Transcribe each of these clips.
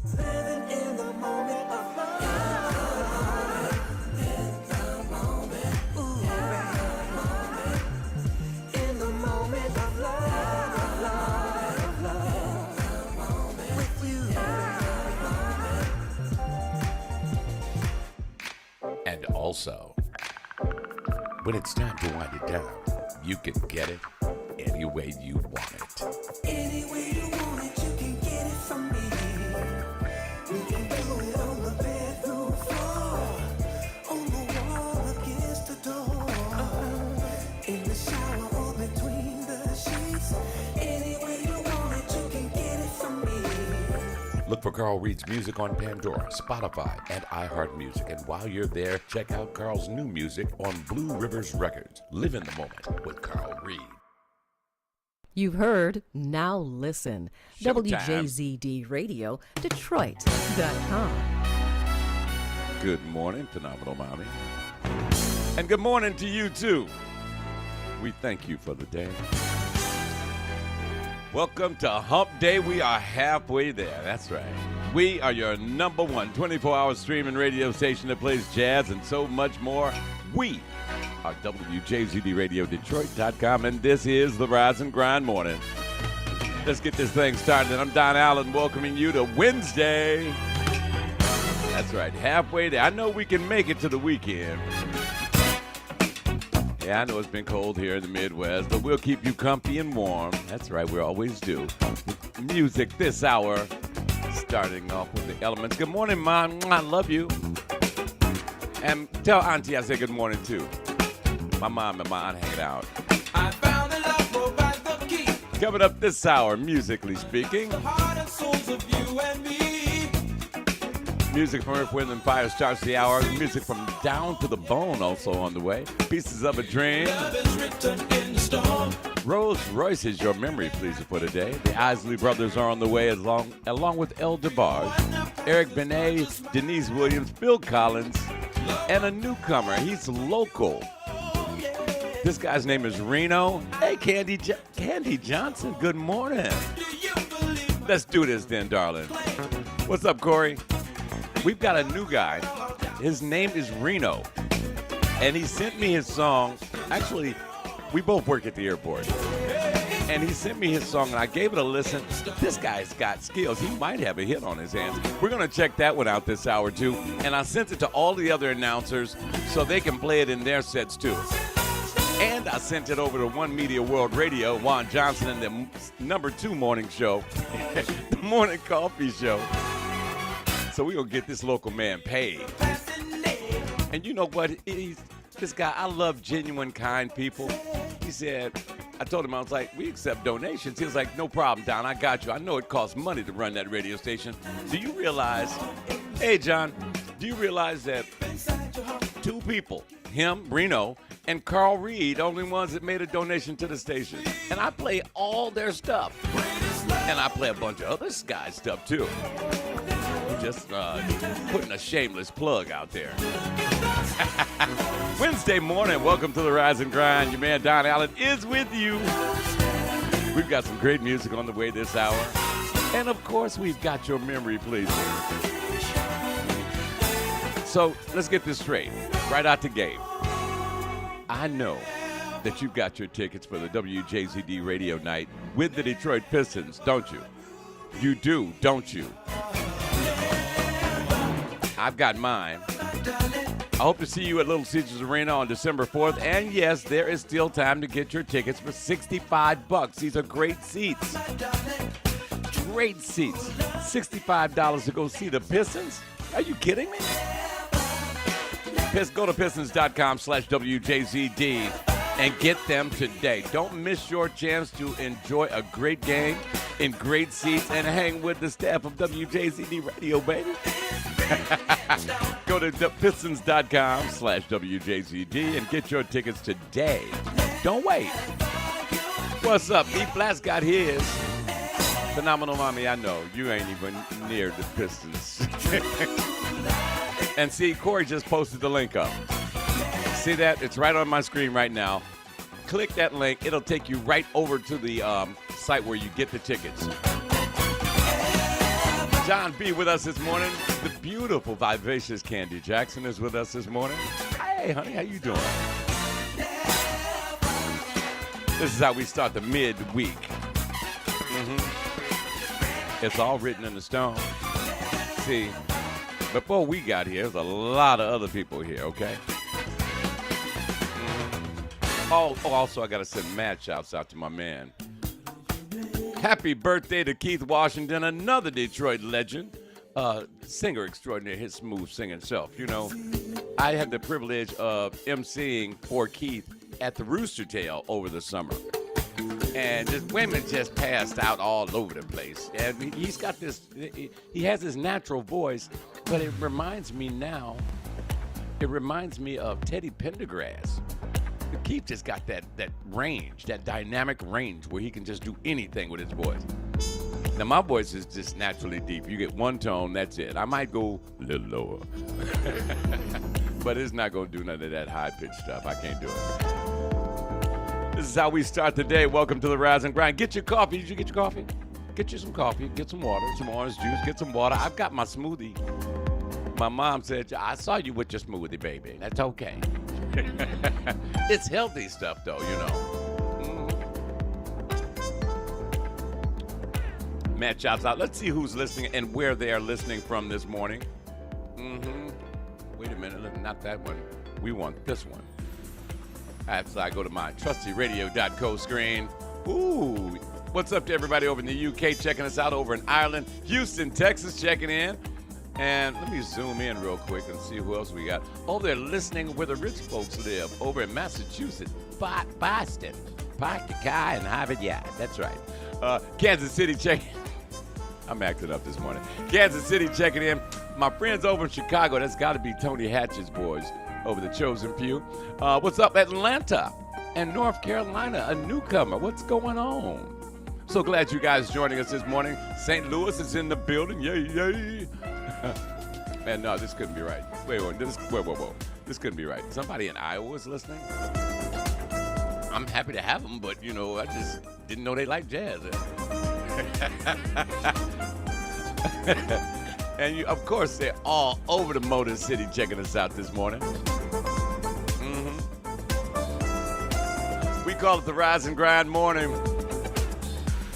Living in the moment of love. In the moment. Ooh, baby. In the moment of love, with you, baby. And also, when it's time to wind it down, you can get it any way you want it. Any way you want it, you can get it from me. We can do it on the bedroom floor, on the wall against the door, in the shower or between the sheets. Any way you want it, you can get it from me. Look for Carl Reed's music on Pandora, Spotify, and iHeartMusic. And while you're there, check out Carl's new music on Blue Rivers Records. Live in the moment with Carl Reed. You've heard Now Listen. Showtime. WJZD Radio, Detroit.com. Good morning, Phenomenal Mommy. And good morning to you, too. We thank you for the day. Welcome to Hump Day. We are halfway there. That's right. We are your number one 24-hour streaming radio station that plays jazz and so much more. We are WJZD Radio, Detroit.com, and this is the Rise and Grind Morning. Let's get this thing started. I'm Don Allen, welcoming you to Wednesday. That's right, halfway there. I know we can make it to the weekend. Yeah, I know it's been cold here in the Midwest, but we'll keep you comfy and warm. That's right, we always do. Music this hour, starting off with the Elements. Good morning, Mom. I love you. And tell Auntie I say good morning, too. My mom and my aunt hanging out. I found a love provide the key. Coming up this hour, musically speaking. The heart and souls of you and me. Music from Earth, Wind, and Fire starts the hour. Music from Down to the Bone also on the way. Pieces of a Dream. Love is written in the storm. Rolls Royce is your memory pleaser for today. The Isley Brothers are on the way along with El DeBarge, Eric Benet, Denise Williams, Bill Collins, and a newcomer. He's local. This guy's name is Reno. Hey, Candy Johnson, good morning. Let's do this then, darling. What's up, Corey? We've got a new guy. His name is Reno. And he sent me his song. Actually, we both work at the airport. And he sent me his song, and I gave it a listen. This guy's got skills. He might have a hit on his hands. We're going to check that one out this hour, too. And I sent it to all the other announcers so they can play it in their sets, too. And I sent it over to One Media World Radio, Juan Johnson, and the number 2 morning show, the Morning Coffee Show. So we're going to get this local man paid. And you know what? This guy, I love genuine, kind people. He said, I told him, I was like, we accept donations. He was like, no problem, Don, I got you. I know it costs money to run that radio station. Do you realize, hey, John, do you realize that 2 people, him, Reno, and Carl Reed, only ones that made a donation to the station. And I play all their stuff. And I play a bunch of other guys' stuff, too. Just putting a shameless plug out there. Wednesday morning, welcome to the Rise and Grind. Your man Don Allen is with you. We've got some great music on the way this hour. And, of course, we've got your memory pleaser. So let's get this straight. Right out the gate. I know that you've got your tickets for the WJZD radio night with the Detroit Pistons, don't you? You do, don't you? I've got mine. I hope to see you at Little Caesars Arena on December 4th. And yes, there is still time to get your tickets for $65. These are great seats. Great seats. $65 to go see the Pistons? Are you kidding me? Go to Pistons.com/WJZD and get them today. Don't miss your chance to enjoy a great game in great seats and hang with the staff of WJZD Radio, baby. Go to Pistons.com/WJZD and get your tickets today. Don't wait. What's up? E. Flat's got his. Phenomenal Mommy, I know. You ain't even near the Pistons. And see, Corey just posted the link up. See that? It's right on my screen right now. Click that link. It'll take you right over to the site where you get the tickets. John B. with us this morning. The beautiful, vivacious Candy Jackson is with us this morning. Hey, honey, how you doing? This is how we start the midweek. It's all written in the stone. See, before we got here, there's a lot of other people here, okay? Also, I got to send mad shouts out to my man. Happy birthday to Keith Washington, another Detroit legend, singer extraordinaire, his smooth singing self. You know, I had the privilege of emceeing for Keith at the Rooster Tail over the summer. And just women just passed out all over the place. And he's got this, he has this natural voice, but it reminds me of Teddy Pendergrass. Keith just got that range, that dynamic range where he can just do anything with his voice. Now, my voice is just naturally deep. You get one tone, that's it. I might go a little lower. But it's not going to do none of that high-pitched stuff. I can't do it. This is how we start the day. Welcome to the Rise and Grind. Get your coffee. Did you get your coffee? Get you some coffee. Get some water, some orange juice. Get some water. I've got my smoothie. My mom said, I saw you with your smoothie, baby. That's okay. It's healthy stuff, though, you know. Matt shouts out. Let's see who's listening and where they are listening from this morning. Wait a minute. Not that one. We want this one. As I go to my trustyradio.co screen. Ooh. What's up to everybody over in the UK checking us out, over in Ireland, Houston, Texas checking in. And let me zoom in real quick and see who else we got. Oh, they're listening where the rich folks live, over in Massachusetts, Boston, Park the car and Harvard Yard. That's right. Kansas City checking. I'm acting up this morning. Kansas City checking in. My friends over in Chicago, that's got to be Tony Hatch's boys over the Chosen Few. What's up, Atlanta and North Carolina, a newcomer. What's going on? So glad you guys joining us this morning. St. Louis is in the building. Yay, yay. Man, no, this couldn't be right. Whoa. This couldn't be right. Somebody in Iowa is listening? I'm happy to have them, but, you know, I just didn't know they like jazz. And, of course, they're all over the Motor City checking us out this morning. We call it the Rise and Grind morning.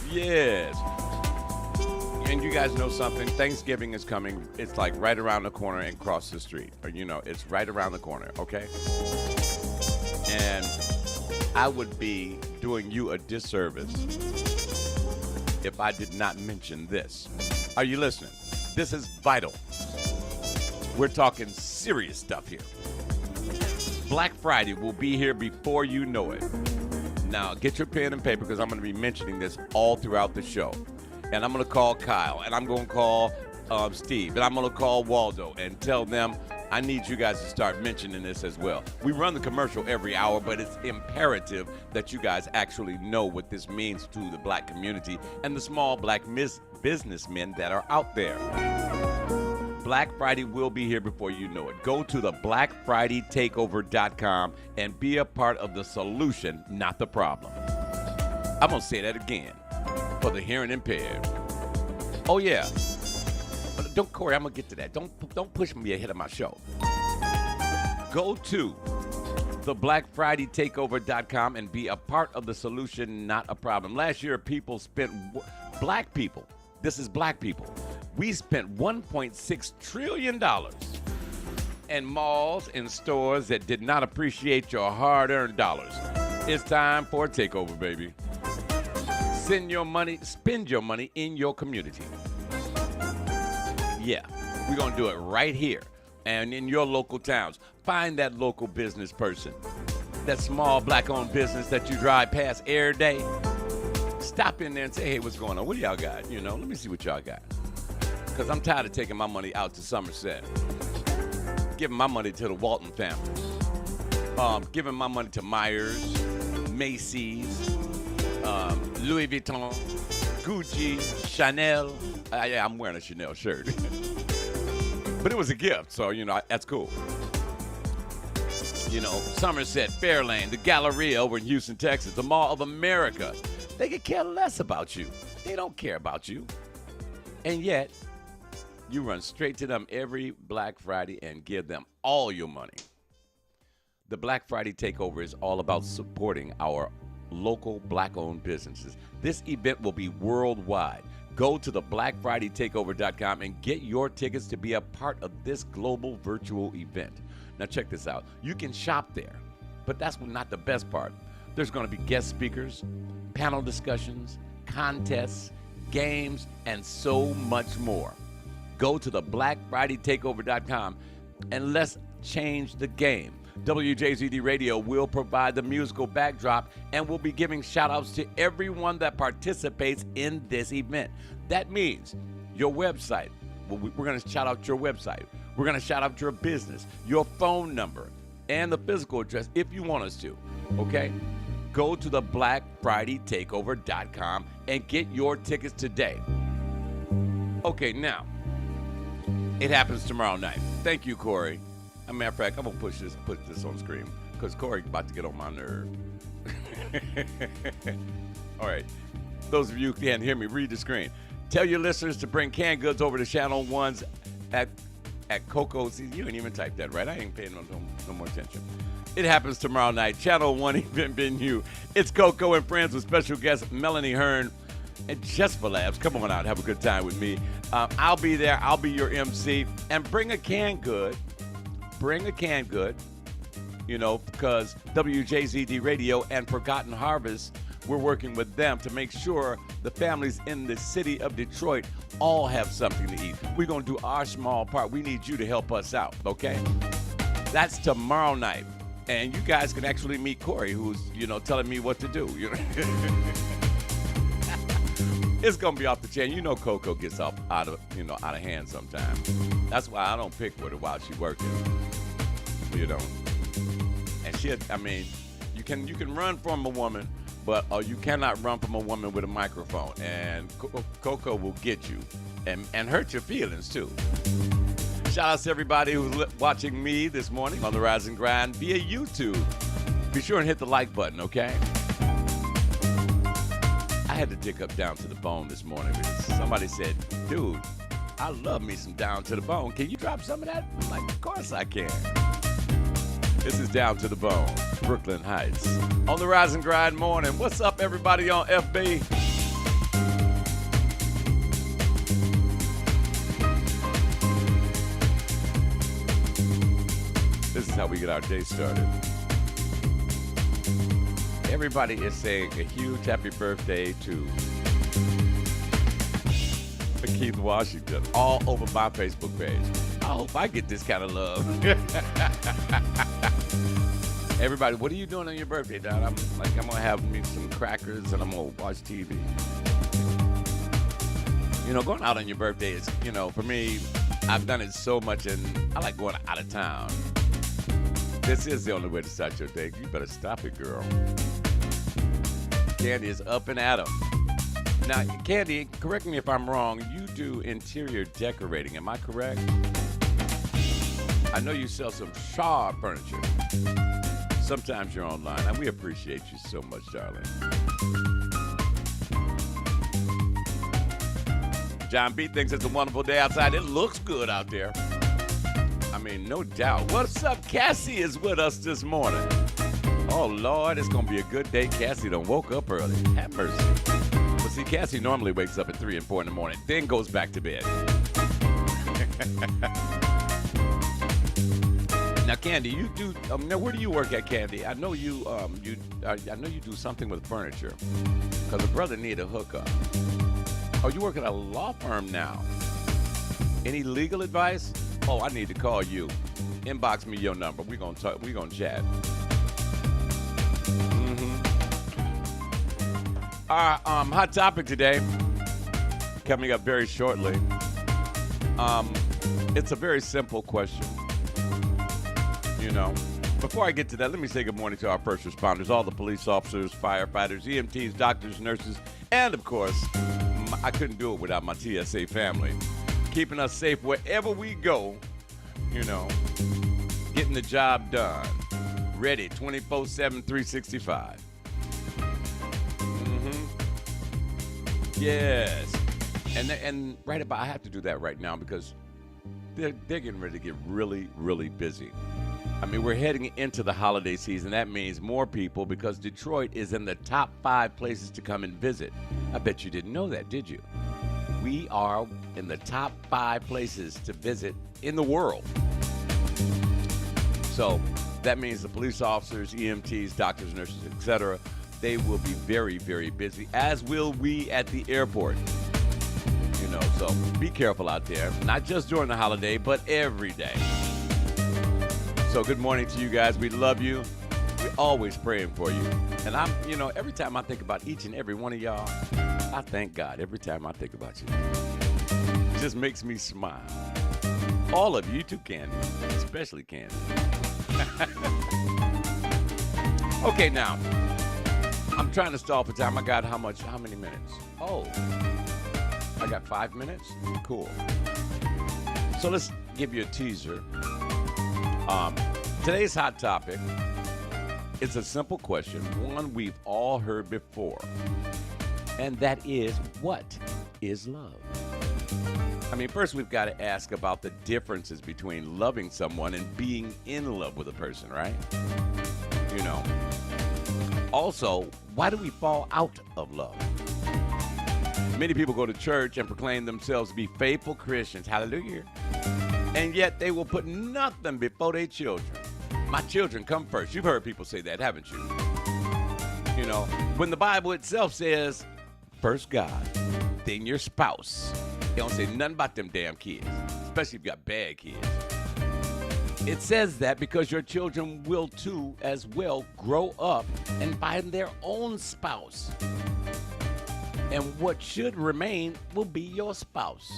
Yes. And you guys know something, Thanksgiving is coming. It's like right around the corner and across the street. Or, you know, it's right around the corner, okay? And I would be doing you a disservice if I did not mention this. Are you listening? This is vital. We're talking serious stuff here. Black Friday will be here before you know it. Now, get your pen and paper because I'm going to be mentioning this all throughout the show. And I'm going to call Kyle, and I'm going to call Steve, and I'm going to call Waldo and tell them I need you guys to start mentioning this as well. We run the commercial every hour, but it's imperative that you guys actually know what this means to the black community and the small black businessmen that are out there. Black Friday will be here before you know it. Go to the BlackFridayTakeover.com and be a part of the solution, not the problem. I'm going to say that again. For the hearing impaired. Oh, yeah. Don't, Corey, I'm going to get to that. Don't push me ahead of my show. Go to the BlackFridayTakeover.com and be a part of the solution, not a problem. Last year, black people, this is black people, we spent $1.6 trillion in malls and stores that did not appreciate your hard-earned dollars. It's time for a takeover, baby. Spend your money in your community. Yeah, we're going to do it right here and in your local towns. Find that local business person, that small black-owned business that you drive past every day. Stop in there and say, hey, what's going on? What do y'all got? You know, let me see what y'all got. Because I'm tired of taking my money out to Somerset, giving my money to the Walton family, giving my money to Myers, Macy's, Louis Vuitton, Gucci, Chanel. I'm wearing a Chanel shirt. But it was a gift, so, you know, that's cool. You know, Somerset, Fairlane, the Galleria over in Houston, Texas, the Mall of America. They could care less about you. They don't care about you. And yet, You run straight to them every Black Friday and give them all your money. The Black Friday Takeover is all about supporting our local Black-owned businesses. This event will be worldwide. Go to the BlackFridayTakeover.com and get your tickets to be a part of this global virtual event. Now check this out. You can shop there, but that's not the best part. There's going to be guest speakers, panel discussions, contests, games, and so much more. Go to the BlackFridayTakeover.com and let's change the game. WJZD Radio will provide the musical backdrop and will be giving shout-outs to everyone that participates in this event. That means your website. We're going to shout out your website. We're going to shout out your business, your phone number, and the physical address if you want us to, okay? Go to the BlackFridayTakeover.com and get your tickets today. Okay, now, it happens tomorrow night. Thank you, Corey. As a matter of fact, I'm going to put this on screen because Corey's about to get on my nerve. All right. Those of you who can't hear me, read the screen. Tell your listeners to bring canned goods over to Channel 1's at Coco. See, you ain't even typed that right. I ain't paying no more attention. It happens tomorrow night. Channel 1 event venue. It's Coco and Friends with special guest Melanie Hearn and Just for Labs. Come on out. Have a good time with me. I'll be there. I'll be your MC. And bring a canned good. Bring a canned good, you know, because WJZD Radio and Forgotten Harvest, we're working with them to make sure the families in the city of Detroit all have something to eat. We're going to do our small part. We need you to help us out, okay? That's tomorrow night. And you guys can actually meet Corey, who's, you know, telling me what to do. You know? It's going to be off the chain. You know Coco gets out of hand sometimes. That's why I don't pick with her while she's working. You know. And you can run from a woman, but you cannot run from a woman with a microphone. And Coco will get you and hurt your feelings, too. Shout out to everybody who's watching me this morning on the Rise and Grind via YouTube. Be sure and hit the like button, okay? I had to dig up Down to the Bone this morning because somebody said, dude, I love me some Down to the Bone. Can you drop some of that? I'm like, of course I can. This is Down to the Bone, Brooklyn Heights. On the Rise and Grind morning. What's up, everybody on FB? This is how we get our day started. Everybody is saying a huge happy birthday to Keith Washington all over my Facebook page. I hope I get this kind of love. Everybody, what are you doing on your birthday, Dad? I'm going to have me some crackers and I'm going to watch TV. You know, going out on your birthday is, you know, for me, I've done it so much and I like going out of town. This is the only way to start your day. You better stop it, girl. Candy is up and at 'em. Now, Candy, correct me if I'm wrong. You do interior decorating. Am I correct? I know you sell some Shaw furniture. Sometimes you're online, and we appreciate you so much, darling. John B. thinks it's a wonderful day outside. It looks good out there. I mean, no doubt. What's up? Cassie is with us this morning. Oh, Lord, it's going to be a good day. Cassie done woke up early. Have mercy. But see, Cassie normally wakes up at 3 and 4 in the morning, then goes back to bed. Now, Candy, you do. Now, where do you work at, Candy? I know you. I know you do something with furniture, because a brother need a hookup. Oh, you work at a law firm now. Any legal advice? Oh, I need to call you. Inbox me your number. We're gonna talk. We're gonna chat. Our hot topic today, coming up very shortly. It's a very simple question. You know, before I get to that, let me say good morning to our first responders, all the police officers, firefighters, EMTs, doctors, nurses, and of course, I couldn't do it without my TSA family, keeping us safe wherever we go. You know, getting the job done, ready 24/7, 365. Yes. And right about, I have to do that right now because they're getting ready to get really, really busy. I mean, we're heading into the holiday season. That means more people because Detroit is in the top 5 places to come and visit. I bet you didn't know that, did you? We are in the top 5 places to visit in the world. So that means the police officers, EMTs, doctors, nurses, etc., they will be very, very busy, as will we at the airport. You know, so be careful out there, not just during the holiday, but every day. So good morning to you guys. We love you. We're always praying for you. And every time I think about each and every one of y'all, I thank God every time I think about you. It just makes me smile. All of you too, Candy, especially Candy. Okay, now, I'm trying to stall for time. I got how many minutes? Oh, I got 5 minutes? Cool. So let's give you a teaser. Today's hot topic is a simple question, one we've all heard before, and that is, what is love? I mean, first we've got to ask about the differences between loving someone and being in love with a person, right? You know. Also, why do we fall out of love? Many people go to church and proclaim themselves to be faithful Christians. Hallelujah. And yet they will put nothing before their children. My children come first. You've heard people say that, haven't you? You know, when the Bible itself says, first God, then your spouse. It don't say nothing about them damn kids, especially if you got bad kids. It says that because your children will too as well grow up and find their own spouse. And what should remain will be your spouse.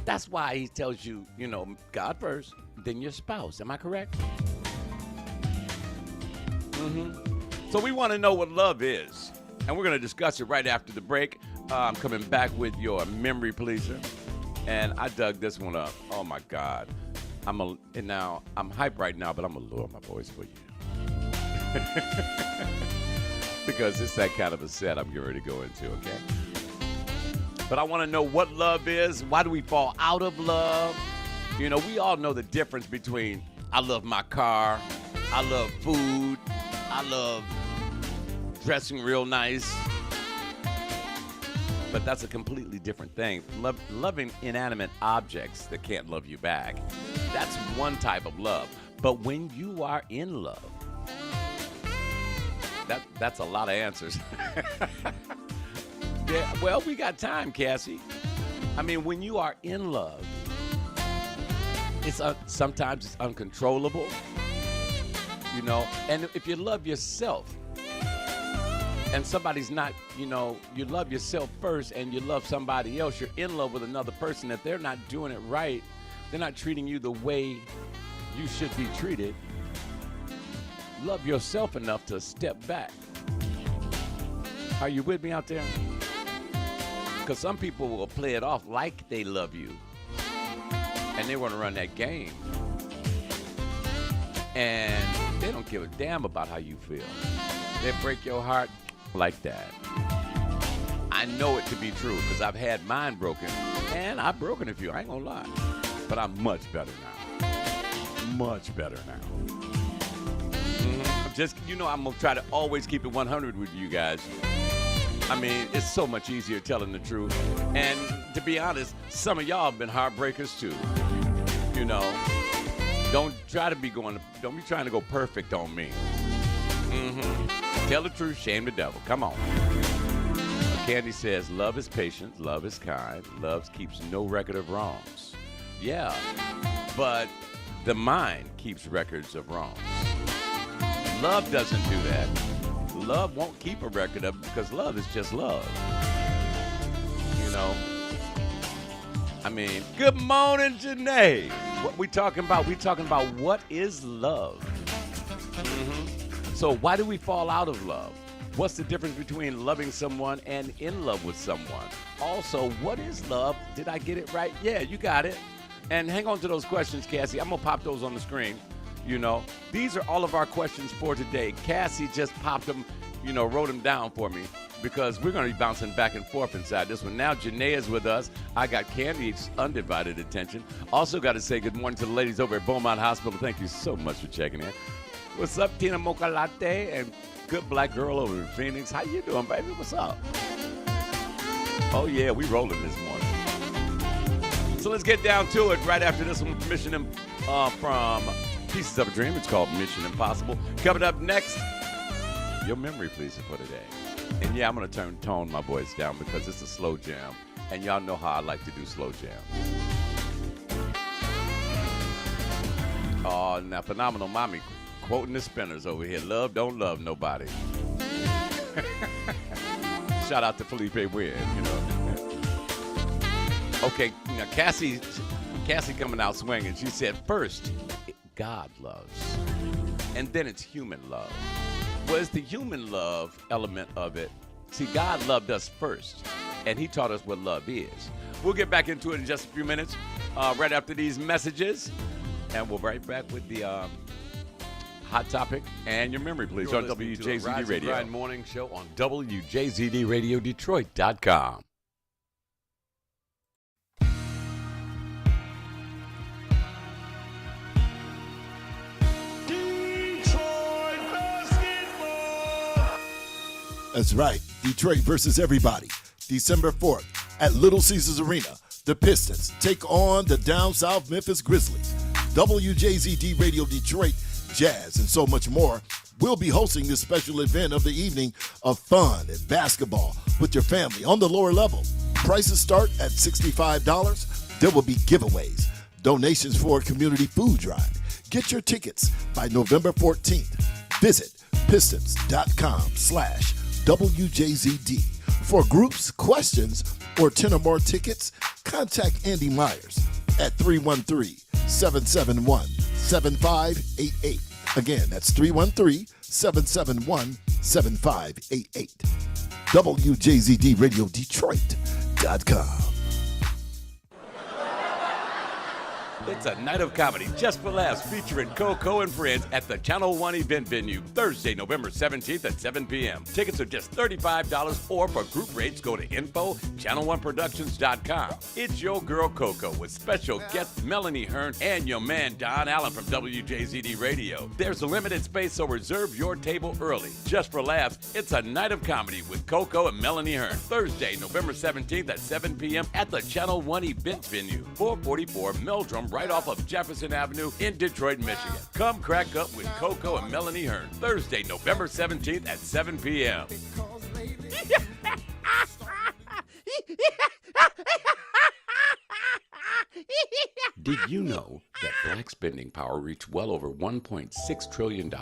That's why he tells you, God first, then your spouse. Am I correct? So we want to know what love is. And we're going to discuss it right after the break. I'm coming back with your memory pleaser. And I dug this one up. Oh, my God. I'm hyped right now, but I'm going to lower my voice for you. Because it's that kind of a set I'm getting ready to go into, okay? But I want to know what love is. Why do we fall out of love? You know, we all know the difference between I love my car, I love food, I love dressing real nice. But that's a completely different thing. Loving inanimate objects that can't love you back, that's one type of love. But when you are in love, that's a lot of answers. Yeah, well, we got time, Cassie. I mean, when you are in love, sometimes it's uncontrollable, and if you love yourself and somebody's not, you love yourself first and you love somebody else, you're in love with another person, if they're not doing it right, they're not treating you the way you should be treated, love yourself enough to step back. Are you with me out there? Because some people will play it off like they love you, and they want to run that game, and they don't give a damn about how you feel. They break your heart like that. I know it to be true because I've had mine broken, and I've broken a few, I ain't gonna lie, but I'm much better now. Much better now. I'm gonna try to always keep it 100 with you guys. I mean, it's so much easier telling the truth. And to be honest, some of y'all have been heartbreakers too. Don't be trying to go perfect on me. Tell the truth, shame the devil. Come on. Candy says, love is patient, love is kind, love keeps no record of wrongs. Yeah, but the mind keeps records of wrongs. Love doesn't do that. Love won't keep a record of it because love is just love. I mean, good morning, Janae. What we talking about? We talking about what is love. So why do we fall out of love? What's the difference between loving someone and in love with someone? Also, what is love? Did I get it right? Yeah, you got it. And hang on to those questions, Cassie. I'm going to pop those on the screen. These are all of our questions for today. Cassie just popped them, wrote them down for me. because we're going to be bouncing back and forth inside this one. Now, Janae is with us. I got Candy's undivided attention. Also got to say good morning to the ladies over at Beaumont Hospital. Thank you so much for checking in. What's up, Tina Mocha Latte and good black girl over in Phoenix? How you doing, baby? What's up? Oh, yeah, we rolling this morning. So let's get down to it right after this one from Pieces of a Dream. It's called Mission Impossible. Coming up next, your memory pleaser for today. And yeah, I'm going to tone my voice down because it's a slow jam. And y'all know how I like to do slow jams. Oh, now Phenomenal Mommy quoting the Spinners over here. Love don't love nobody. Shout out to Felipe Wynn, you know. Okay, now Cassie coming out swinging. She said, first, God loves, and then it's human love. Well, it's the human love element of it. See, God loved us first, and he taught us what love is. We'll get back into it in just a few minutes, right after these messages, and we'll be right back with the hot topic and your memory, please, on WJZD Radio. Grind Morning Show on WJZDRadioDetroit.com. That's right. Detroit versus everybody. December 4th at Little Caesars Arena. The Pistons take on the down south Memphis Grizzlies. WJZD Radio Detroit, Jazz, and so much more will be hosting this special event of the evening of fun and basketball with your family on the lower level. Prices start at $65. There will be giveaways, donations for a community food drive. Get your tickets by November 14th. Visit pistons.com/WJZD. For groups, questions, or 10 or more tickets, contact Andy Myers at 313-771-7588. Again, that's 313-771-7588. WJZDRadioDetroit.com. It's a night of comedy just for laughs featuring Coco and friends at the Channel One event venue Thursday, November 17th at 7 p.m. Tickets are just $35 or for group rates go to info@channel1productions.com. It's your girl Coco with special guests Melanie Hearn and your man Don Allen from WJZD Radio. There's a limited space, so reserve your table early. Just for laughs, it's a night of comedy with Coco and Melanie Hearn. Thursday, November 17th at 7 p.m. at the Channel One event venue, 444 Meldrum, right off of Jefferson Avenue in Detroit, Michigan. Come crack up with Coco and Melanie Hearn. Thursday, November 17th at 7 p.m. Did you know that black spending power reached well over $1.6 trillion,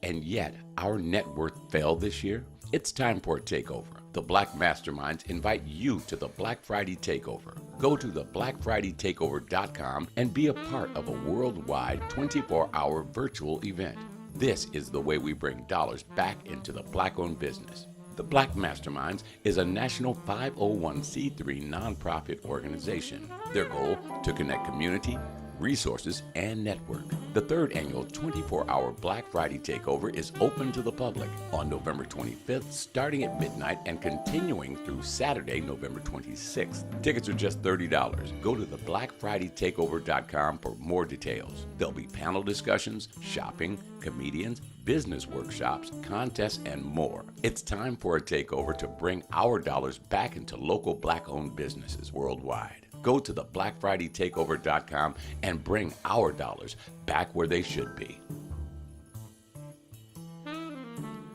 and yet our net worth fell this year? It's time for a takeover. The Black Masterminds invite you to the Black Friday Takeover. Go to theblackfridaytakeover.com and be a part of a worldwide 24-hour virtual event. This is the way we bring dollars back into the black-owned business. The Black Masterminds is a national 501c3 nonprofit organization. Their goal, to connect community, resources, and network. The third annual 24-hour Black Friday Takeover is open to the public on November 25th, starting at midnight and continuing through Saturday, November 26th. Tickets are just $30. Go to theblackfridaytakeover.com for more details. There'll be panel discussions, shopping, comedians, business workshops, contests, and more. It's time for a takeover to bring our dollars back into local black-owned businesses worldwide. Go to theblackfridaytakeover.com and bring our dollars back where they should be.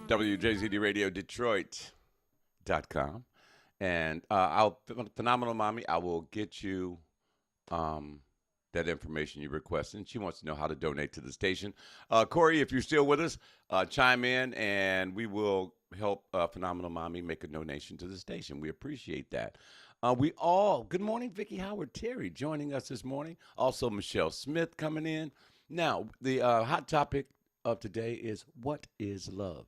WJZD Radio Detroit.com. And Phenomenal Mommy, I will get you that information you requested. She wants to know how to donate to the station. Corey, if you're still with us, chime in and we will help Phenomenal Mommy make a donation to the station. We appreciate that. Good morning, Vicki Howard Terry joining us this morning. Also, Michelle Smith coming in. Now, the hot topic of today is, what is love?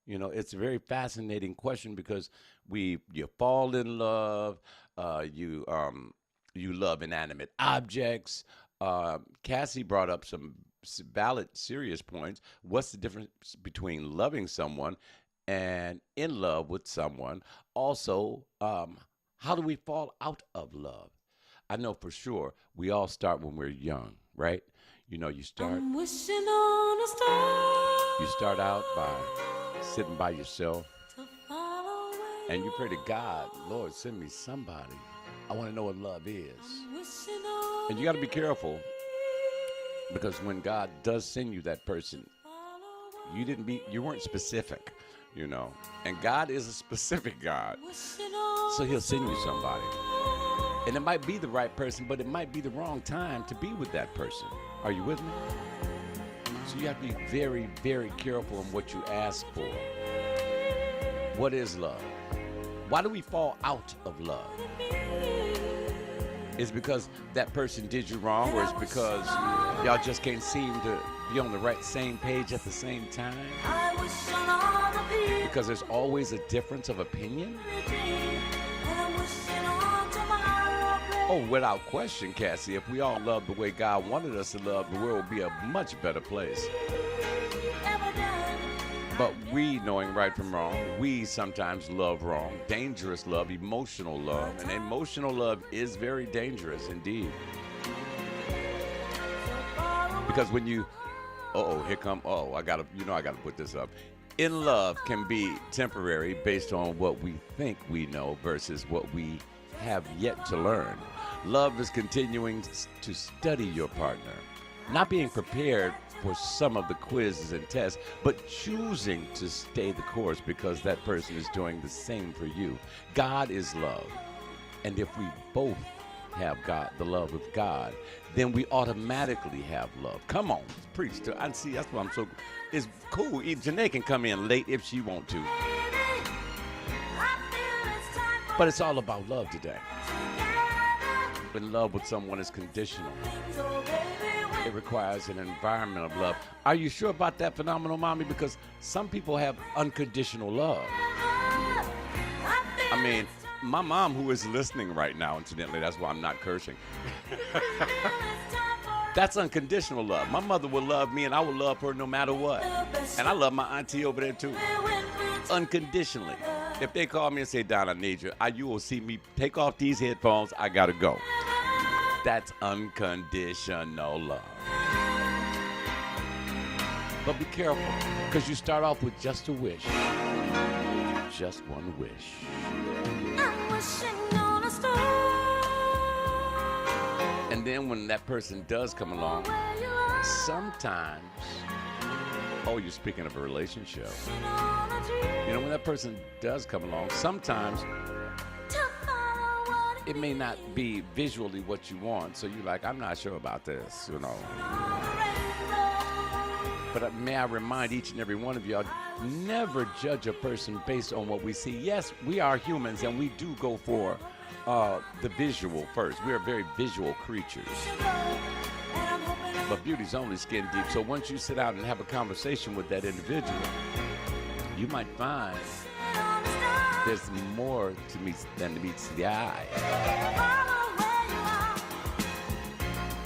You know, it's a very fascinating question because you fall in love, you love inanimate objects. Cassie brought up some valid, serious points. What's the difference between loving someone and in love with someone. Also, how do we fall out of love? I know for sure we all start when we're young, right? You know, you start out by sitting by yourself and you pray to God, Lord, send me somebody. I want to know what love is. And you got to be careful, because when God does send you that person, you weren't specific, you know. And God is a specific God. So he'll send you somebody. And it might be the right person, but it might be the wrong time to be with that person. Are you with me? So you have to be very, very careful in what you ask for. What is love? Why do we fall out of love? Is because that person did you wrong, or is because y'all just can't seem to be on the same page at the same time? Because there's always a difference of opinion? Oh, without question, Cassie, if we all loved the way God wanted us to love, the world would be a much better place. But we, knowing right from wrong, we sometimes love wrong. Dangerous love, emotional love. And emotional love is very dangerous indeed. Because when you, I gotta put this up. In love can be temporary based on what we think we know versus what we have yet to learn. Love is continuing to study your partner, not being prepared for some of the quizzes and tests, but choosing to stay the course because that person is doing the same for you. God is love. And if we both have the love of God, then we automatically have love. Come on, preach. I see, that's why I'm so, it's cool. Janae can come in late if she want to. But it's all about love today. When love with someone is conditional, it requires an environment of love. Are you sure about that, phenomenal mommy? Because some people have unconditional love. I mean, my mom, who is listening right now, incidentally, that's why I'm not cursing. That's unconditional love. My mother will love me and I will love her no matter what. And I love my auntie over there too. Unconditionally. If they call me and say, Don, I need you, you will see me take off these headphones. I gotta go. That's unconditional love. But be careful, because you start off with just a wish. Just one wish. And then when that person does come along, sometimes, you're speaking of a relationship. You know, when that person does come along, sometimes it may not be visually what you want. So you're like, I'm not sure about this, you know. But may I remind each and every one of y'all, never judge a person based on what we see. Yes, we are humans and we do go for the visual first. We are very visual creatures. But beauty's only skin deep. So once you sit out and have a conversation with that individual, you might find there's more to meet than meets the eye.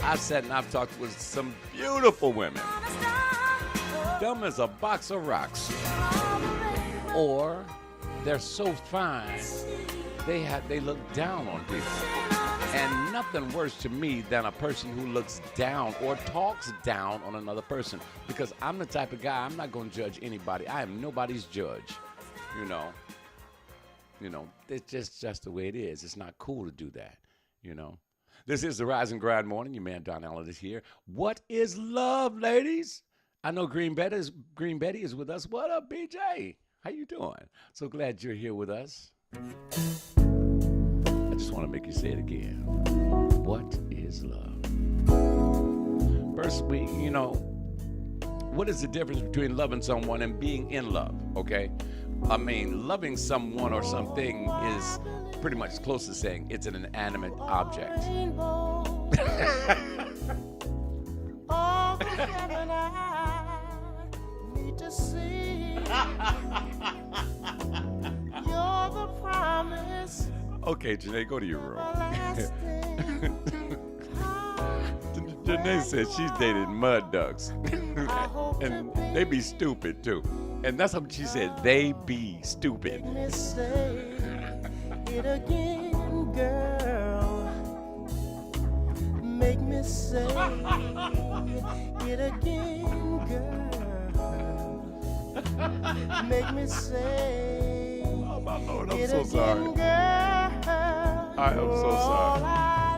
I've sat and I've talked with some beautiful women, dumb as a box of rocks, or they're so fine they look down on people. And nothing worse to me than a person who looks down or talks down on another person, because I'm the type of guy, I'm not going to judge anybody. I am nobody's judge, you know. It's just the way it is. It's not cool to do that, you know. This is the Rise and Grind Morning. Your man Don Allen is here. What is love, ladies? I know Green Betty is with us. What up, BJ? How you doing? So glad you're here with us. I just want to make you say it again. What is love? First, what is the difference between loving someone and being in love, okay? I mean, loving someone or something is pretty much close to saying it's an inanimate object. Okay, Janae, go to your room. Janae said she's dated mud ducks. And they be stupid, too. And that's what she said. They be stupid. Make me say it again, girl. Make me say it again, girl. Make me say Oh, my Lord, I'm it so again, sorry. girl. I am so sorry. All I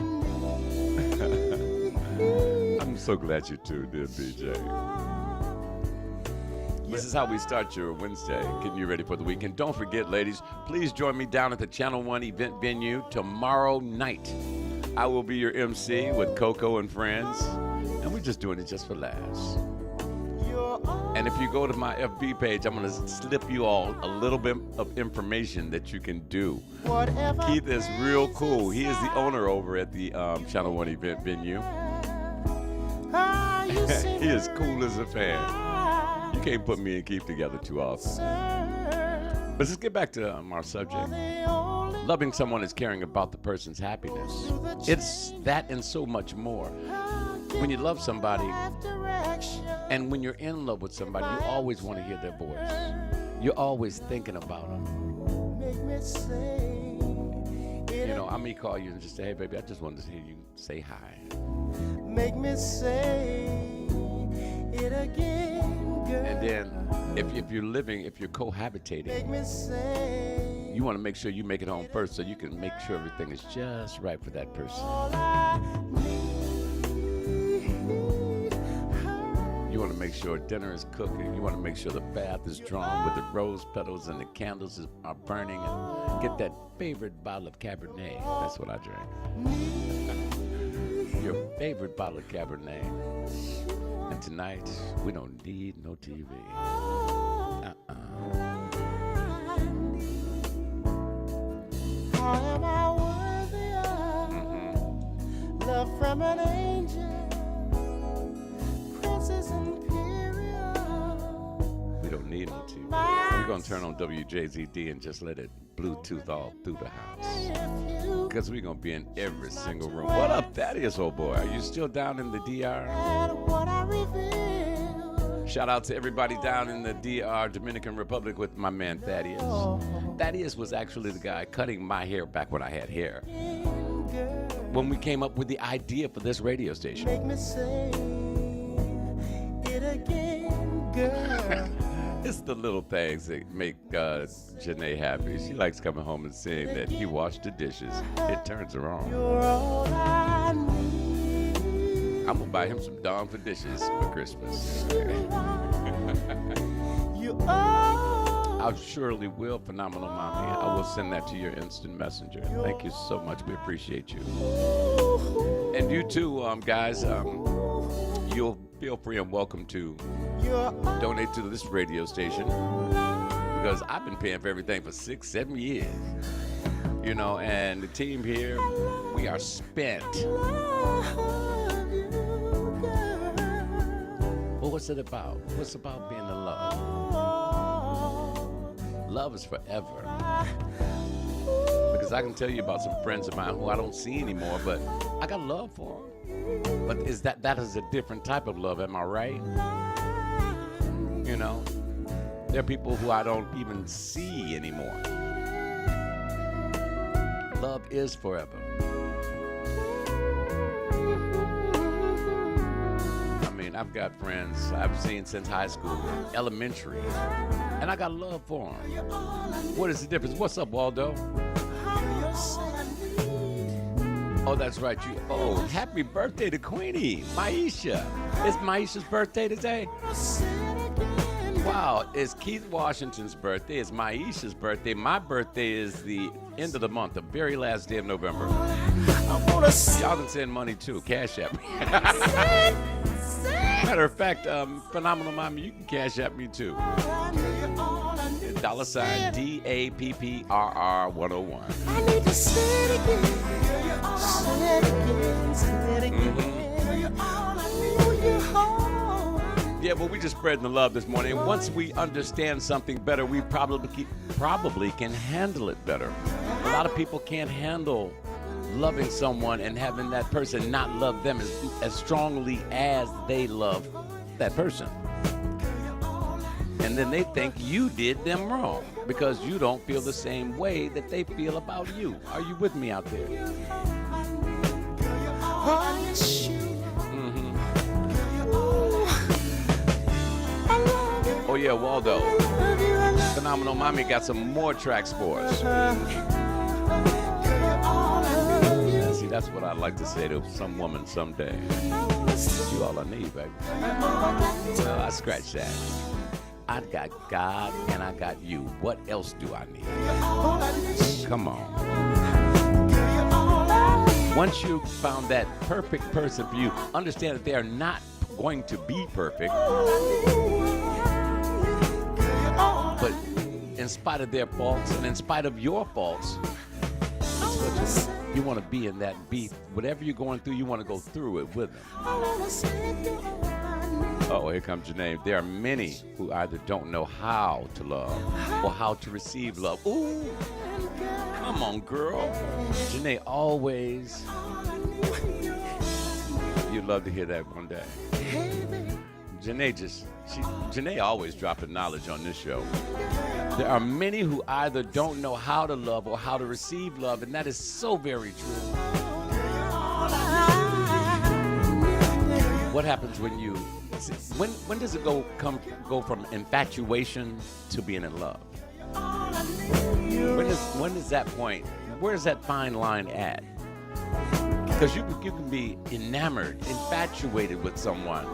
need. I'm so glad you tuned in, BJ. This is how we start your Wednesday, getting you ready for the weekend. Don't forget, ladies, please join me down at the Channel 1 event venue tomorrow night. I will be your MC with Coco and friends, and we're just doing it just for laughs. And if you go to my FB page, I'm going to slip you all a little bit of information that you can do. Keith is real cool. He is the owner over at the Channel 1 event venue. He is cool as a fan. You can't put me and Keith together too often. But let's get back to our subject. Loving someone is caring about the person's happiness. It's that and so much more. When you love somebody, and when you're in love with somebody, you always want to hear their voice. You're always thinking about them. You know, I may call you and just say, hey, baby, I just wanted to hear you say hi. Make me say it again, girl. And then, if you're living, if you're cohabitating, Make me say you want to make sure you make it home first so you can make sure everything is just right for that person. all I need. You want to make sure dinner is cooking. You want to make sure the bath is drawn with the rose petals and the candles are burning. And get that favorite bottle of Cabernet. That's what I drank. Your favorite bottle of Cabernet. And tonight, we don't need no TV. How am I worthy of love from an angel? Princess Imperial. We don't need no TV. We're going to turn on WJZD and just let it Bluetooth all through the house. Because we're going to be in every single room. What up, Thaddeus, old boy? Are you still down in the DR? What I reveal. Shout out to everybody down in the DR, Dominican Republic, with my man Thaddeus. Thaddeus was actually the guy cutting my hair back when I had hair. When we came up with the idea for this radio station. Make me say it again, girl. It's the little things that make Janae happy. She likes coming home and seeing that he washed the dishes. It turns her on. You're all I need. I'm going to buy him some Dawn for dishes for Christmas. You are. I surely will, Phenomenal Mommy. I will send that to your instant messenger. Thank you so much. We appreciate you. And you too, guys. You'll feel free and welcome to donate to this radio station, because I've been paying for everything for 6-7 years. You know, and the team here, we are spent. Well, what's it about? What's about being in love? Love is forever. Because I can tell you about some friends of mine who I don't see anymore, but I got love for them. But that is a different type of love, am I right? You know, there are people who I don't even see anymore. Love is forever. I mean, I've got friends I've seen since high school, elementary, and I got love for them. What is the difference? What's up, Waldo? Oh, that's right. Happy birthday to Queenie, Maisha. It's Maisha's birthday today? Wow, it's Keith Washington's birthday. It's Maisha's birthday. My birthday is the end of the month, the very last day of November. Y'all can send money too. Cash App me. Matter of fact, Phenomenal Mommy, you can Cash App me too. $, DAPPRR 101. I need to say it again. Say it again. Say it again. Yeah, well, we just spreading the love this morning. And once we understand something better, we probably can handle it better. A lot of people can't handle loving someone and having that person not love them as strongly as they love that person. And then they think you did them wrong because you don't feel the same way that they feel about you. Are you with me out there? Mm-hmm. Oh yeah, Waldo. Phenomenal Mommy got some more tracks for us. See, that's what I'd like to say to some woman someday. You all I need, baby. No, I scratch that. I got God and I got you. What else do I need? Come on. Once you found that perfect person for you, understand that they are not going to be perfect. But in spite of their faults and in spite of your faults, you want to be in that beat. Whatever you're going through, you want to go through it with them. Oh, here comes Janae. There are many who either don't know how to love or how to receive love. Ooh, come on, girl. Janae always. You'd love to hear that one day. Janae always dropping knowledge on this show. There are many who either don't know how to love or how to receive love, and that is so very true. What happens when you, when does it go from infatuation to being in love? When is that point? Where's that fine line at? Because you can be enamored, infatuated with someone.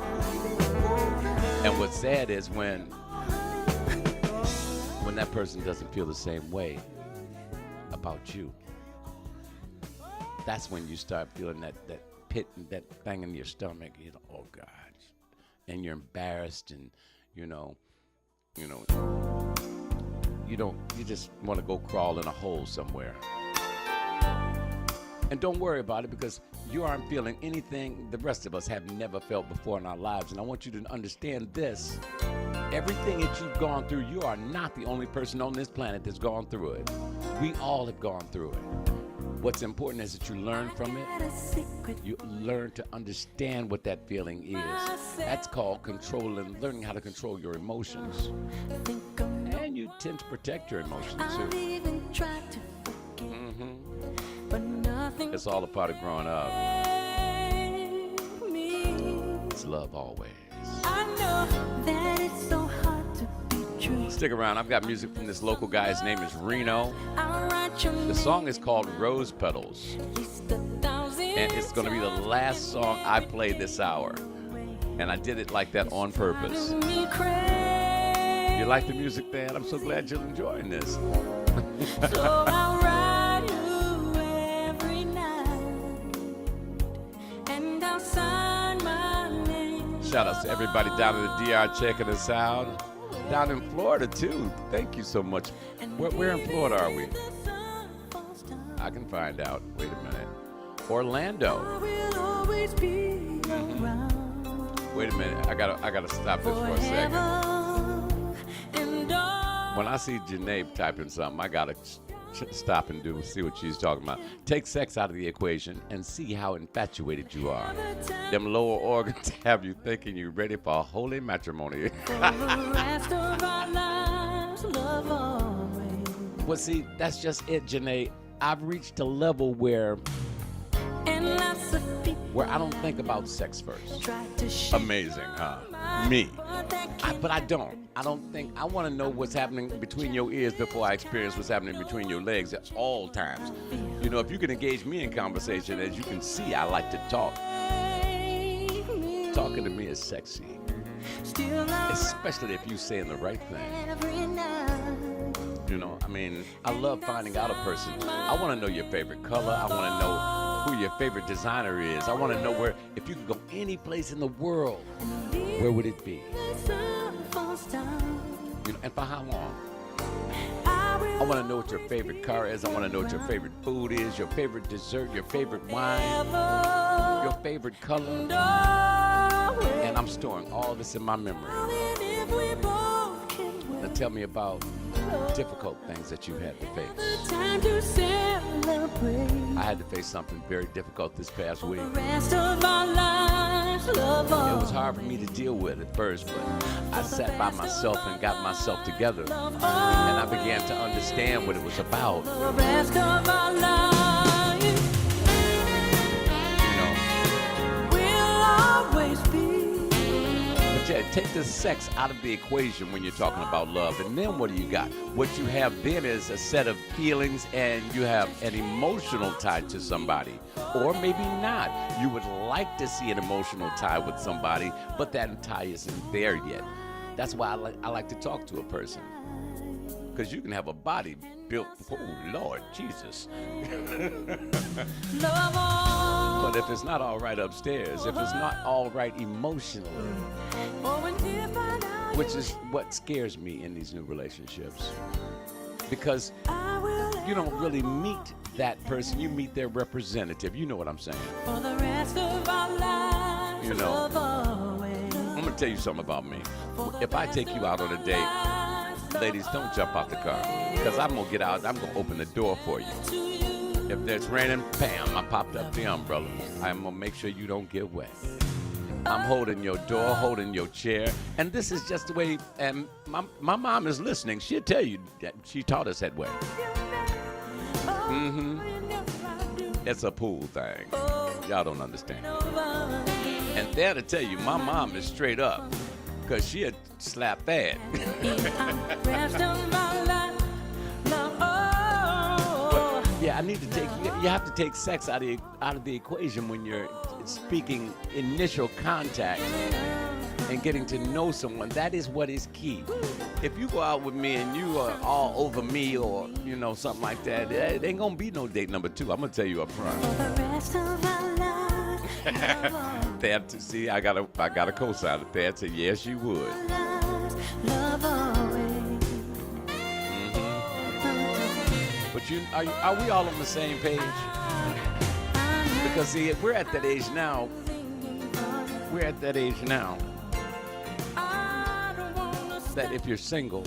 And what's sad is when that person doesn't feel the same way about you. That's when you start feeling that pit, that thing in your stomach. You know, oh God, and you're embarrassed, and you just want to go crawl in a hole somewhere. And don't worry about it, because you aren't feeling anything the rest of us have never felt before in our lives. And I want you to understand this. Everything that you've gone through, you are not the only person on this planet that's gone through it. We all have gone through it. What's important is that you learn from it. You learn to understand what that feeling is. That's called learning how to control your emotions. And you tend to protect your emotions too. It's all a part of growing up. It's love always. I know that it's so hard to be true. Stick around. I've got music from this local guy. His name is Reno. The song is called Rose Petals. And it's going to be the last song I play this hour. And I did it like that on purpose. You like the music, Dan? I'm so glad you're enjoying this. So I'll write you every night, and I'll sign my name. Shout out to everybody down in the DR checking us out. Down in Florida, too. Thank you so much. Where in Florida are we? I can find out. Wait a minute. Orlando. Wait a minute. I gotta stop this for a second. When I see Janae typing something, I gotta stop and see what she's talking about. Take sex out of the equation and see how infatuated you are. Them lower organs have you thinking you're ready for a holy matrimony. Well, see, that's just it, Janae. I've reached a level where I don't think about sex first. Amazing, huh? Me. But I don't. I want to know what's happening between your ears before I experience what's happening between your legs at all times. You know, if you can engage me in conversation, as you can see, I like to talk. Talking to me is sexy. Especially if you're saying the right thing. You know, I mean, I love finding out a person. I want to know your favorite color. I want to know who your favorite designer is. I want to know where, if you could go any place in the world, where would it be? You know, and for how long? I want to know what your favorite car is. I want to know what your favorite food is, your favorite dessert, your favorite wine, your favorite color. And I'm storing all this in my memory. Now tell me about difficult things that you had to face. I had to face something very difficult this past week. It was hard hard for me to deal with at first, but I sat by myself and got myself together, and I began to understand what it was about. The rest of our life will always be. But yeah, take the sex out of the equation when you're talking about love, and then what do you got? What you have then is a set of feelings, and you have an emotional tie to somebody, or maybe not. You would like to see an emotional tie with somebody, but that tie isn't there yet. That's why I like to talk to a person, because you can have a body built, oh Lord Jesus. But if it's not all right upstairs, if it's not all right emotionally, which is what scares me in these new relationships, because you don't really meet that person, you meet their representative. You know what I'm saying? For the rest of our lives, You know, I'm gonna tell you something about me. If I take you out on a date, ladies, don't jump out the car, because I'm gonna get out, I'm gonna open the door for you. If it's raining, bam, I popped up the umbrella. I'm gonna make sure you don't get wet. I'm holding your door, holding your chair, and this is just the way, and my mom is listening. She'll tell you that she taught us that way. It's a pool thing. Y'all don't understand. And there to tell you, my mom is straight up, because she'll slap that. But yeah, I need to take, you have to take sex out of the equation when you're speaking initial contact and getting to know someone. That is what is key. If you go out with me and you are all over me, or something like that, it ain't gonna be no date number 2. I'm gonna tell you up front. Thad, see, I got a co-sign. Thad said yes, you would. But are we all on the same page? Because see, we're at that age now. That if you're single,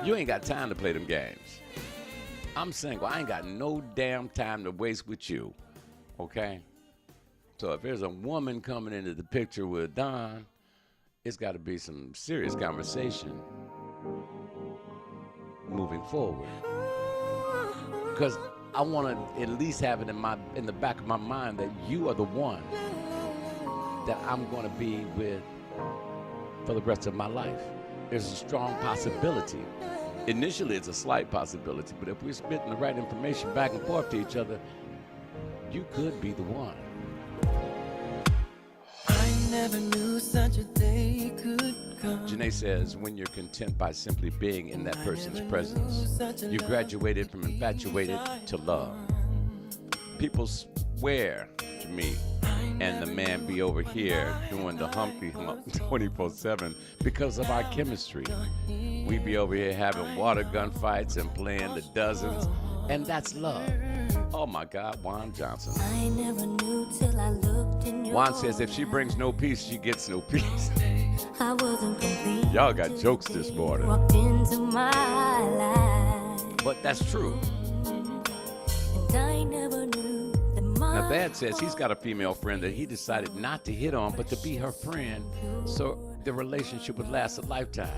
you ain't got time to play them games. I'm single. I ain't got no damn time to waste with you. Okay? So if there's a woman coming into the picture with Don, it's got to be some serious conversation moving forward. Because I want to at least have it in the back of my mind that you are the one that I'm going to be with for the rest of my life. There's a strong possibility. Initially, it's a slight possibility, but if we're spitting the right information back and forth to each other, you could be the one. I never knew such a day could come. Janae says, when you're content by simply being in that person's presence, you graduated from infatuated to love. People swear to me, and the man be over here doing the humpy hump 24/7 because of our chemistry. We be over here having water gun fights and playing the dozens, and that's love. Oh my God, Juan Johnson. I never knew till I looked in your Juan says if she brings no peace, she gets no peace. I wasn't complete. Y'all got jokes this morning. Walked into my life. But that's true. And I never knew that my Now, Thad says he's got a female friend that he decided not to hit on, but to be her friend, so the relationship would last a lifetime.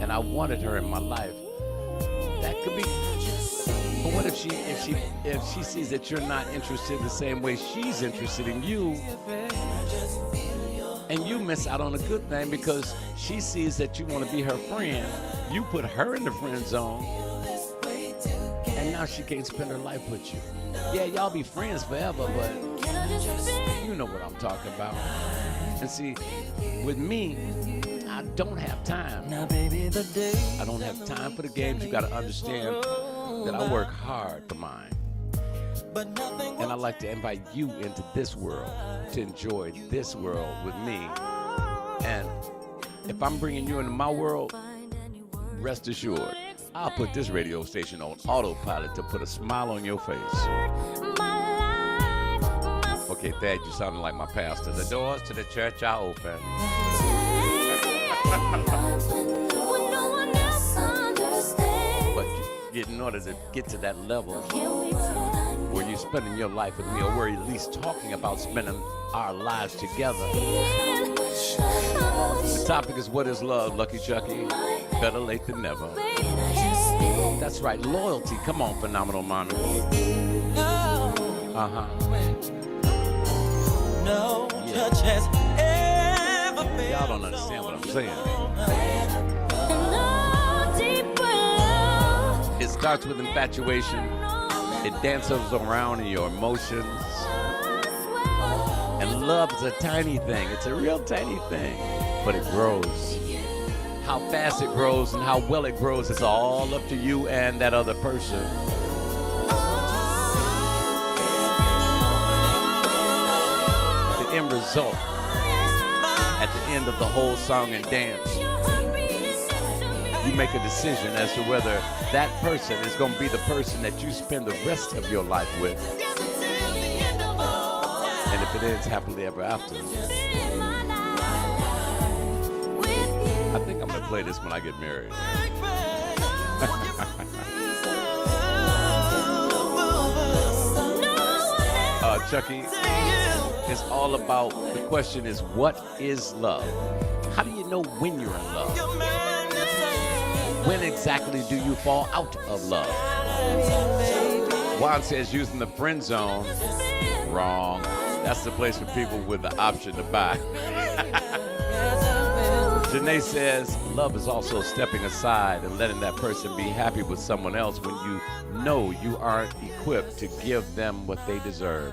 And I wanted her in my life. That could be. But what if she sees that you're not interested the same way she's interested in you, and you miss out on a good thing because she sees that you want to be her friend? You put her in the friend zone, and now she can't spend her life with you. Yeah, y'all be friends forever, but you know what I'm talking about. And see, with me, I don't have time. now, baby, the day I don't have time for the games. You got to understand that I work hard for mine. but nothing And I like to invite you into this world, to enjoy this world with me. And if I'm bringing you into my world, rest assured, I'll put this radio station on autopilot to put a smile on your face. Okay, Thad, you sounding like my pastor. The doors to the church are open. But in order to get to that level where you're spending your life with me, or we're at least talking about spending our lives together, The topic is what is love, Lucky Chucky? Better late than never. That's right, loyalty. Come on, Phenomenal Mommy. Uh-huh. No touch has ever been. Y'all don't understand what I'm saying. It starts with infatuation. It dances around in your emotions. And love is a tiny thing. It's a real tiny thing. But it grows. How fast it grows and how well it grows is all up to you and that other person. The end result, at the end of the whole song and dance, you make a decision as to whether that person is going to be the person that you spend the rest of your life with. And if it ends happily ever after. I think I'm going to play this when I get married. Chucky, it's all about, the question is, what is love? How do you know when you're in love? When exactly do you fall out of love? Juan says using the friend zone. Wrong. That's the place for people with the option to buy. Janae says love is also stepping aside and letting that person be happy with someone else when you know you aren't equipped to give them what they deserve.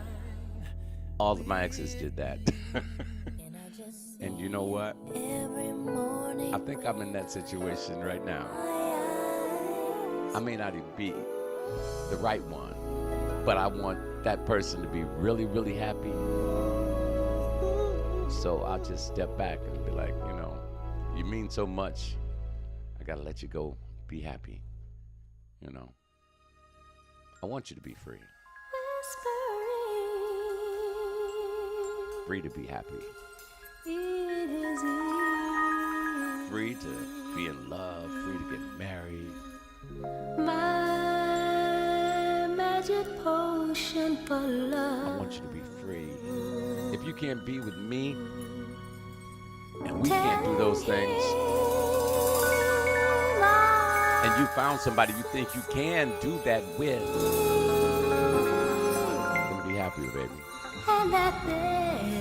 All of my exes did that. And you know what? I think I'm in that situation right now. I may not even be the right one, but I want that person to be really, really happy. So I'll just step back and be like, you know, you mean so much. I gotta let you go. Be happy. You know. I want you to be free. Free to be happy. Free to be in love. Free to get married. My magic potion for love. I want you to be free. If you can't be with me, and we can't do those things, and you found somebody you think you can do that with, then be happy, baby.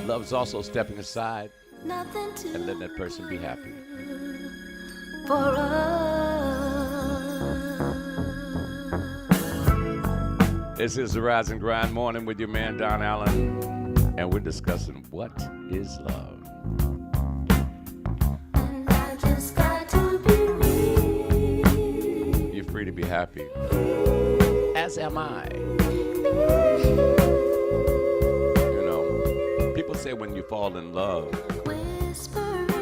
Love's also stepping aside and letting that person be happy. For This is the Rise and Grind Morning with your man Don Allen, and we're discussing what is love. You're free to be happy, as am I. You know, people say when you fall in love,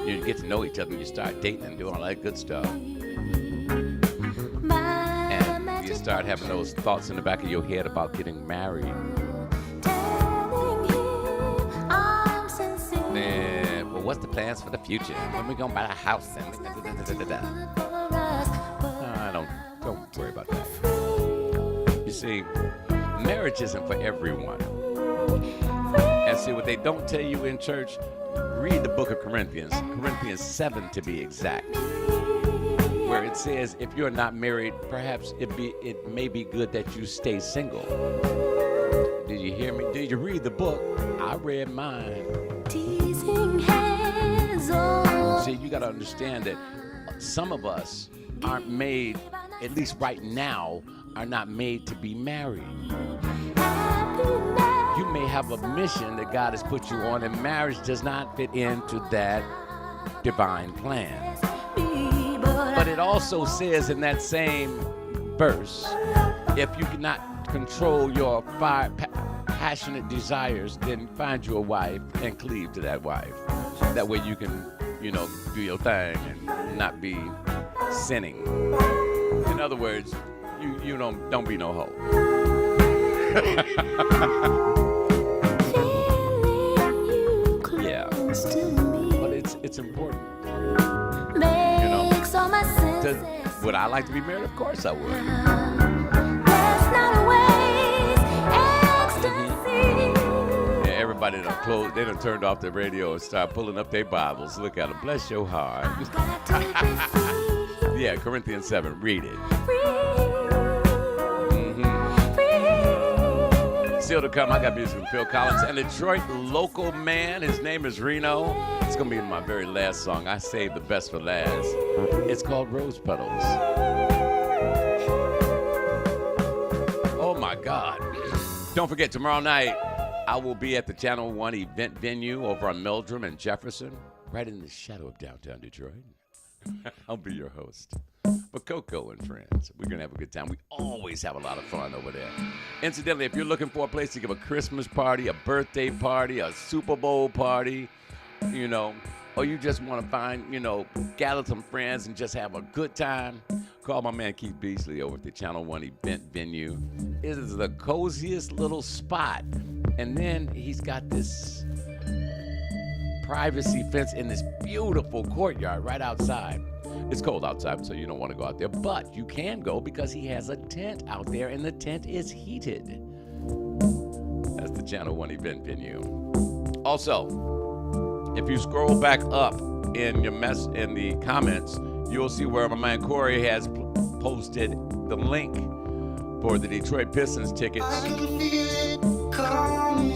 you get to know each other, you start dating and doing all that good stuff. And you start having those thoughts in the back of your head about getting married. Then, well, what's the plans for the future? When we gonna buy a house? And don't worry about that. You see, marriage isn't for everyone. And see, what they don't tell you in church, read the book of Corinthians 7 to be exact, where it says if you're not married, perhaps it may be good that you stay single. Did you hear me? Did you read the book? I read mine. See, you got to understand that some of us aren't made, at least right now, are not made to be married. You may have a mission that God has put you on, and marriage does not fit into that divine plan. But it also says in that same verse, if you cannot control your passionate desires, then find you a wife and cleave to that wife. That way you can, you know, do your thing and not be sinning. In other words, you don't be no hoe. Yeah, but it's important. You know, would I like to be married? Of course I would. Somebody done closed. They done turned off the radio and start pulling up their Bibles. Look at them. Bless your heart. Yeah, Corinthians 7. Read it. Still to come, I got music from Phil Collins, and Detroit local man. His name is Reno. It's going to be my very last song. I saved the best for last. It's called Rose Petals. Oh, my God. Don't forget, tomorrow night, I will be at the Channel 1 event venue over on Meldrum and Jefferson, right in the shadow of downtown Detroit. I'll be your host. But Coco and friends, we're going to have a good time. We always have a lot of fun over there. Incidentally, if you're looking for a place to give a Christmas party, a birthday party, a Super Bowl party, you know, or you just want to find, you know, gather some friends and just have a good time, call my man Keith Beasley over at the Channel 1 event venue. It is the coziest little spot. And then he's got this privacy fence in this beautiful courtyard right outside. It's cold outside, so you don't want to go out there, but you can go because he has a tent out there, and the tent is heated. That's the Channel 1 event venue. Also, if you scroll back up in in the comments, you'll see where my man Corey has posted the link for the Detroit Pistons tickets.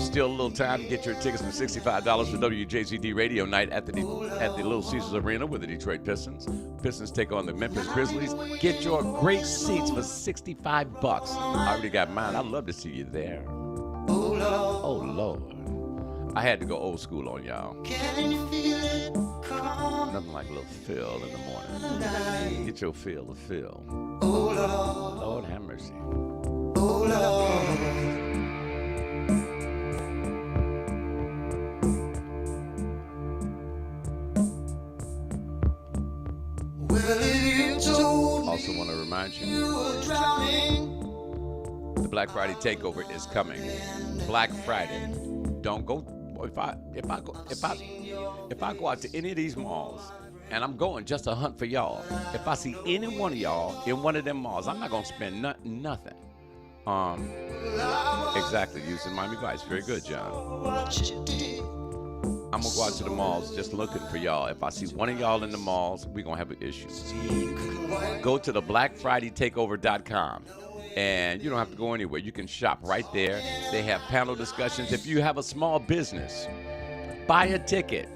Still a little time to get your tickets for $65 for WJZD Radio Night at the Little Caesars Arena with the Detroit Pistons. Pistons take on the Memphis Grizzlies. Get your great seats for $65. I already got mine. I'd love to see you there. Oh, Lord. I had to go old school on y'all. Nothing like a little Phil in the morning. Get your feel of Phil. Lord have mercy. Also want to remind you, the Black Friday takeover is coming. Black Friday. Don't go. If I go out to any of these malls, and I'm going just to hunt for y'all. If I see any one of y'all in one of them malls, I'm not gonna spend nothing. Exactly. Using Miami Vice. Very good, John. I'm gonna go out to the malls just looking for y'all. If I see one of y'all in the malls, we're gonna have an issue. Go to the BlackFridayTakeover.com, and you don't have to go anywhere. You can shop right there. They have panel discussions. If you have a small business, buy a ticket.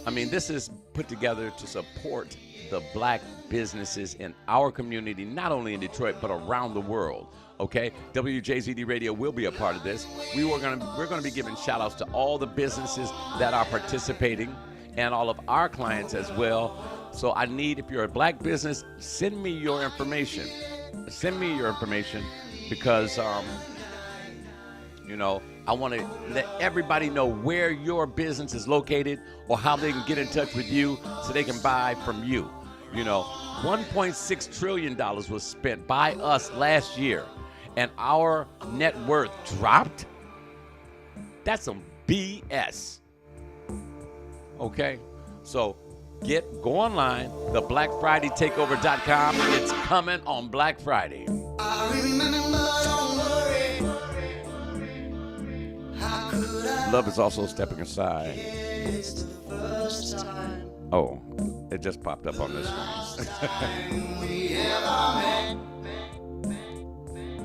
I mean, this is put together to support the black businesses in our community, not only in Detroit, but around the world. Okay, WJZD Radio will be a part of this. We're gonna be giving shout outs to all the businesses that are participating and all of our clients as well. So I need, if you're a black business, send me your information. Send me your information because, you know, I want to let everybody know where your business is located or how they can get in touch with you so they can buy from you. You know, $1.6 trillion was spent by us last year, and our net worth dropped. That's some BS. Okay? So go online, the BlackFridayTakeover.com. It's coming on Black Friday. Love is also stepping aside. Oh, it just popped up on this screen.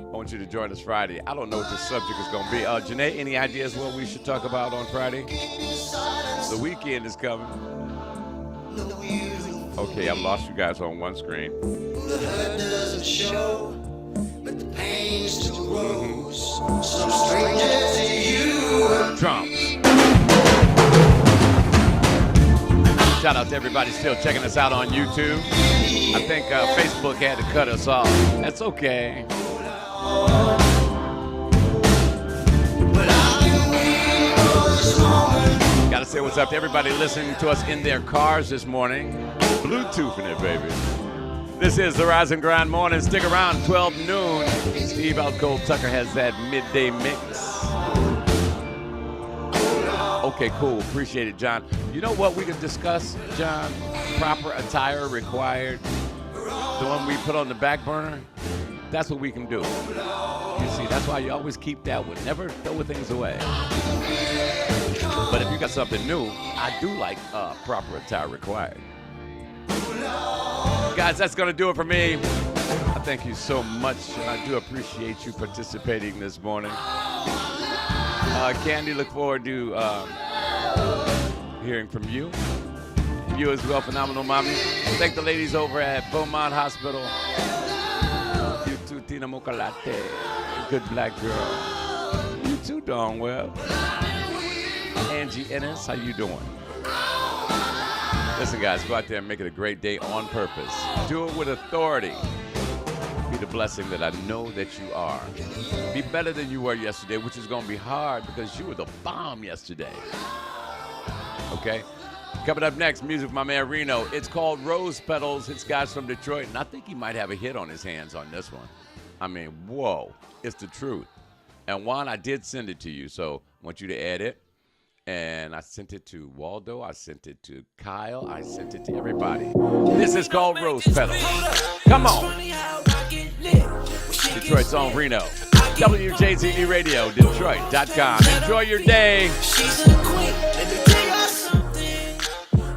I want you to join us Friday. I don't know what the subject is going to be. Janae, any ideas what we should talk about on Friday? The weekend is coming. Okay, I've lost you guys on one screen. The hurt doesn't show, but the pain still grows. Some stranger to you. Trumps. Shout out to everybody still checking us out on YouTube. I think Facebook had to cut us off. That's okay. Gotta say what's up to everybody listening to us in their cars this morning. Bluetoothing it, baby. This is the Rise and Grind Morning. Stick around, 12 noon. Steve Alcole Tucker has that midday mix. Okay, cool. Appreciate it, John. You know what we can discuss, John? Proper attire required. The one we put on the back burner. That's what we can do. You see, that's why you always keep that one. Never throw things away. But if you got something new, I do like proper attire required. Guys, that's going to do it for me. I thank you so much, and I do appreciate you participating this morning. Candy, look forward to hearing from you. You as well, Phenomenal Mommy. Thank the ladies over at Beaumont Hospital. You too, Tina Mokalate. Good black girl. You too, darn well. Angie Ennis, how you doing? Listen, guys, go out there and make it a great day on purpose. Do it with authority. Be the blessing that I know that you are. Be better than you were yesterday, which is going to be hard because you were the bomb yesterday. Okay? Coming up next, music with my man Reno. It's called Rose Petals. It's guys from Detroit, and I think he might have a hit on his hands on this one. I mean, whoa, it's the truth. And Juan, I did send it to you, so I want you to add it. And I sent it to Waldo. I sent it to Kyle. I sent it to everybody. This is called Rose Petals. Come on. Detroit's own Reno. WJZD Radio, Detroit.com. Enjoy your day. She's a queen. Let me tell you something.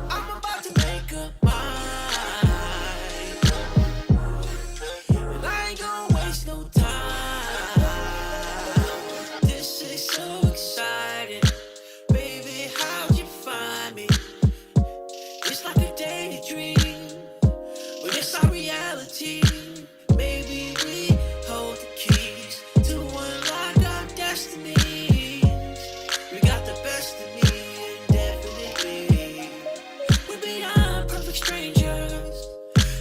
I'm about to make her mine. And I ain't gonna waste no time. This is so exciting. Baby, how'd you find me? It's like a daydream, but it's our reality. Maybe we hold the keys to unlock our destinies. We got the best of me, indefinitely. We're beyond perfect strangers.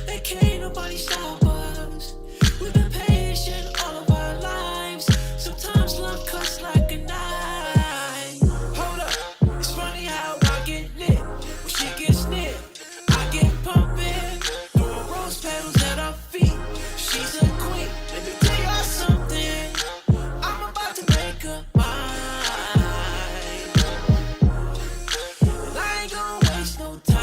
They can't nobody stop us. We've been patient all of our lives. Sometimes love cuts like a knife. Hold up, it's funny how I get lit when she gets near. I get pumping, throwing rose petals at our feet. She's a queen. Let me tell you something. I'm about to make her mine. And I ain't gonna waste no time.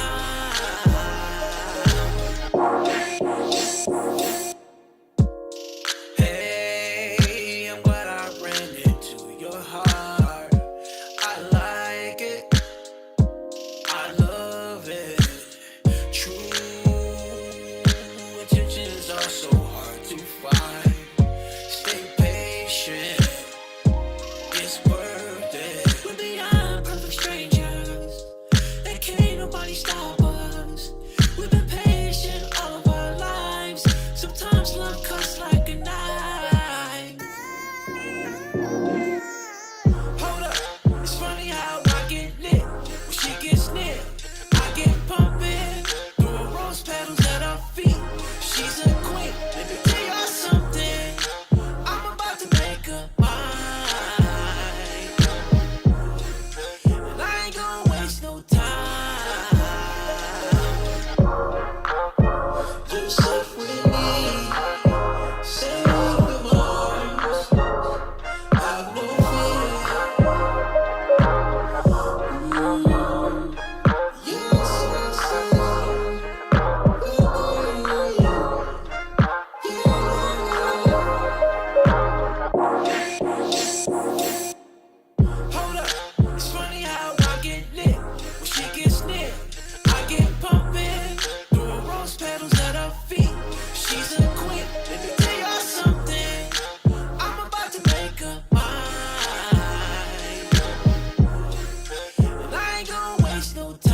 Hey, I'm glad I ran into your heart. I like it. I love it. True intentions are so hard to find. Stay patient. It's worth it. We're beyond perfect strangers. They can't nobody stop us. We've been patient all of our lives. Sometimes love cuts like a knife. Hold up, it's funny how I get lit when she gets near. I get pumping, throwing rose petals at her feet. She's a queen. Let me tell you something. I'm about to make her mine. And I ain't gonna waste no time. You sit with me, safe with arms, have no fear. Yes, hold up, it's funny how I get lit when she gets near. I get pumping, throwing rose petals at her feet. She's a queen. Let me tell you something. I'm about to make her mine. And I ain't gonna waste no time.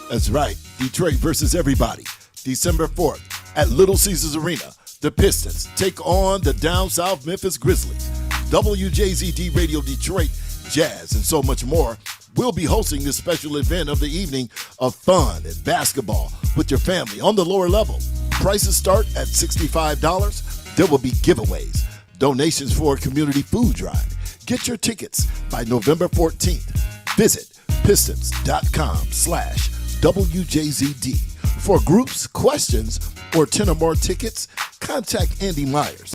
That's right. Detroit versus everybody. December 4th at Little Caesars Arena. The Pistons take on the Down South Memphis Grizzlies. WJZD Radio Detroit, Jazz, and so much more will be hosting this special event of the evening of fun and basketball with your family on the lower level. Prices start at $65. There will be giveaways. Donations for a community food drive. Get your tickets by November 14th. Visit pistons.com/WJZD. For groups, questions, or 10 or more tickets, contact Andy Myers